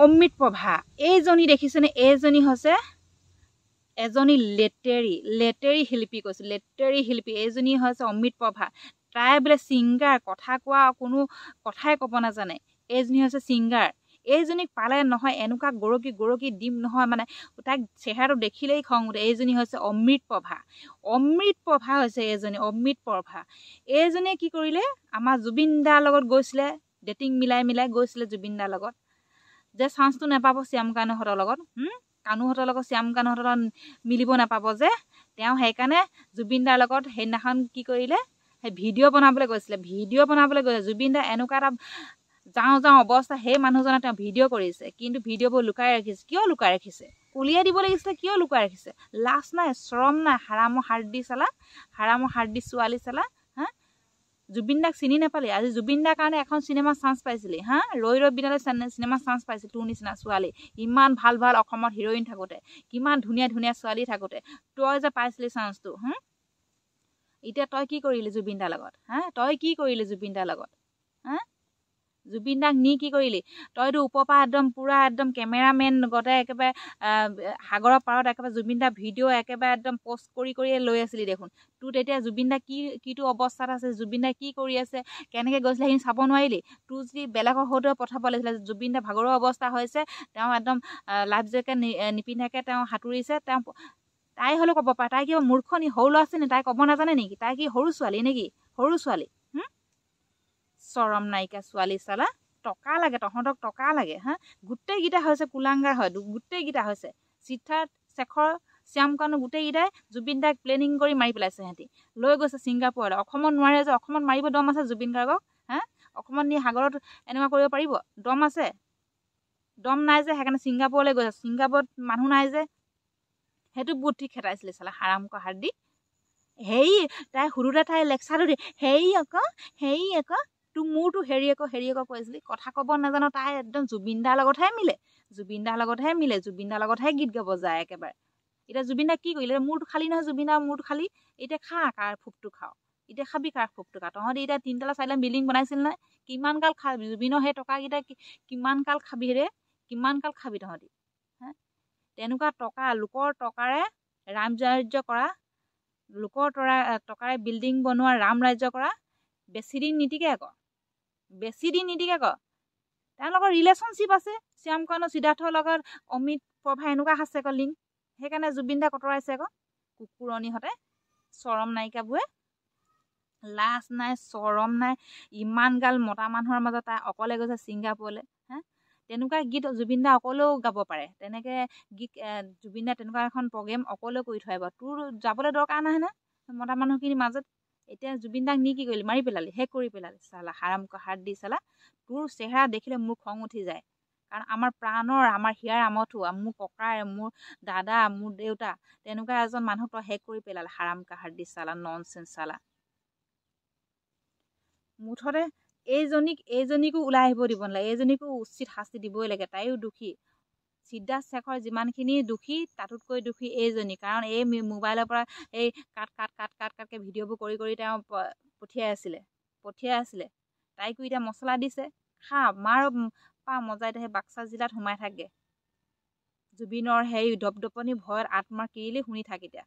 অমৃত প্ৰভা এইজনী দেখিছেনে এইজনী হৈছে এজনী লেটেৰী শিল্পী কৈছো লেটেৰী শিল্পী এইজনী হৈছে অমৃত প্ৰভা তাই বোলে ছিংগাৰ কথা কোৱা কোনো কথাই ক'ব নাজানে এইজনী হৈছে ছিংগাৰ এইজনীক পালে নহয় এনেকুৱা গৰকি দিম নহয় মানে তাইক চেহেৰাটো দেখিলেই খং উঠে এইজনী হৈছে অমৃত প্ৰভা হৈছে এইজনী অমৃত প্ৰভা এইজনীয়ে কি কৰিলে আমাৰ জুবিন দাৰ লগত গৈছিলে ডেটিং মিলাই গৈছিলে জুবিন দাৰ লগত যে চান্সটো নাপাব শ্যাম কানুহঁতৰ লগত কানুহঁতৰ লগত শ্যাম কানুহঁতৰ লগত মিলিব নাপাব যে তেওঁ সেইকাৰণে জুবিন দাৰ লগত সেইদিনাখন কি কৰিলে সেই ভিডিঅ' বনাবলৈ গৈছিলে জুবিন দা এনেকুৱা এটা যাওঁ অৱস্থা সেই মানুহজনে তেওঁ ভিডিঅ' কৰিছে কিন্তু ভিডিঅ'বোৰ লুকাই ৰাখিছে কিয় লুকাই ৰাখিছে উলিয়াই দিব লাগিছিলে কিয় লুকাই ৰাখিছে লাজ নাই শৰম নাই হাৰামৰ হাৰ্দি ছোৱালী চালা জুবিন দাক চিনি নাপালি আজি জুবিন দাৰ কাৰণে এখন চিনেমা চান্স পাইছিলি ৰৈ বিনালৈ চিনেমা চান্স পাইছিল তোৰ নিচিনা ছোৱালী ইমান ভাল অসমত হিৰইন থাকোতে কিমান ধুনীয়া ছোৱালী থাকোতে তই যে পাইছিলি চান্সটো এতিয়া তই কি কৰিলি জুবিন দাৰ লগত জুবিন দাক নি কি কৰিলি তইতো ওপৰপা একদম পুৰা একদম কেমেৰামেন গতে একেবাৰে সাগৰৰ পাৰত একেবাৰে জুবিন দা ভিডিঅ' একেবাৰে একদম পোষ্ট কৰিয়ে লৈ আছিলি দেখোন তোৰ তেতিয়া জুবিন দা কিটো অৱস্থাত আছে জুবিন দা কি কৰি আছে কেনেকে গৈছিলে সেইখিনি চাব নোৱাৰিলি তোৰ যদি বেলেগৰ সৈতেও পঠাব লাগিছিলে জুবিন দা ভাগৰুৱা অৱস্থা হৈছে তেওঁ একদম লাইফ জেকেট নিপিন্ধাকে তেওঁ সাঁতুৰিছে তেওঁ তাই হ'লেও ক'ব পাৰে তাই কিবা মূৰ্খ নি সৰু ল'ৰা আছে নি তাই ক'ব নাজানে নেকি তাই কি সৰু ছোৱালী চৰম নায়িকা ছোৱালী চালা টকা লাগে তহঁতক টকা লাগে গোটেইকেইটা হৈছে কুলাংগাৰ হয় গোটেইকেইটা হৈছে সিদ্ধাৰ্থ শেখৰ শ্যাম কানু গোটেইকেইটাই জুবিন দাক প্লেনিং কৰি মাৰি পেলাইছে সিহঁতি লৈ গৈছে ছিংগাপুৰলৈ অসমত নোৱাৰে যে অসমত মাৰিব দম আছে জুবিন গাৰ্গক অসমত নি সাগৰত এনেকুৱা কৰিব পাৰিব দম আছে দম নাই যে সেইকাৰণে ছিংগাপুৰলৈ গৈছে ছিংগাপুৰত মানুহ নাই যে সেইটো বুদ্ধি খেদাইছিলে চালা হাৰামক হাৰ্দি হেৰি তাই সুৰুতে তাই লেকচাৰটো দিয়ে হেৰি আকৌ তোৰ মোৰতো হেৰি আকৌ কৈছিলি কথা ক'ব নাজানো তাই একদম জুবিন দাৰ লগতহে মিলে জুবিন দাৰ লগতহে গীত গাব যায় একেবাৰে এতিয়া জুবিন দা কি কৰিলে মোৰতো খালী নহয় জুবিন দাৰ মোৰতো খালী এতিয়া খা কাৰ ফুপটো খাওঁ এতিয়া খাবি কাৰ ফুপটো খা তহঁতি এতিয়া 3 4 বিল্ডিং বনাইছিল নহয় কিমান কাল খাবি জুবিনৰ সেই টকাকেইটা কিমান কাল খাবি তহঁতি তেনেকুৱা টকা লোকৰ টকাৰে ৰামৰাজ্য কৰা লোকৰ টকাৰে বিল্ডিং বনোৱা ৰামৰাজ্য কৰা বেছি দিন নিটিকে আকৌ তেওঁলোকৰ ৰিলেশ্যনশ্বিপ আছে শ্যাম কানু সিদ্ধাৰ্থৰ লগত অমিত প্ৰভা এনেকুৱা আছে আকৌ লিংক সেইকাৰণে জুবিন দাক আঁতৰাইছে আকৌ কুকুৰণীহঁতে চৰম নায়িকাবোৰে লাজ নাই চৰম নাই ইমান গাল মতা মানুহৰ মাজত তাই অকলে গৈছে ছিংগাপুৰলৈ তেনেকুৱা গীত জুবিন দা অকলেও গাব পাৰে তেনেকে গীত জুবিন দা তেনেকুৱা এখন প্ৰগ্ৰেম অকলেও কৰি থৈ আহিব তোৰ যাবলৈ দৰকাৰ নাই না মতা মানুহখিনিৰ মাজত এতিয়া জুবিন দাক নি কি কৰিলি মাৰি পেলালি শেষ কৰি পেলালি চালা হাৰামক হাৰ্দি চালা তোৰ চেহেৰা দেখিলে মোৰ খং উঠি যায় কাৰণ আমাৰ প্ৰাণৰ আমাৰ হিয়াৰ আমঠু মোৰ ককাৰ মোৰ দাদা মোৰ দেউতা তেনেকুৱা এজন মানুহ তই শেষ কৰি পেলালি হাৰামক হাৰ্দি চালা ননচেন্স চালা মুঠতে এইজনীকো ওলাই আহিব দিব নালাগে এইজনীকো উচিত শাস্তি দিবই লাগে তাইও দোষী সিদ্ধাৰ্থ শেখৰ যিমানখিনি দোষী তাতোতকৈ দোষী এইজনী কাৰণ এই মোবাইলৰ পৰা এই কাটকে ভিডিঅ'বোৰ কৰি তেওঁ পঠিয়াই আছিলে তাইকো এতিয়া মছলা দিছে খা মাৰ পা মজাই সেই বাক্সা জিলাত সোমাই থাকে জুবিনৰ সেই দপদপনি ভয়ত আত্মাৰ কিৰিলি শুনি থাক এতিয়া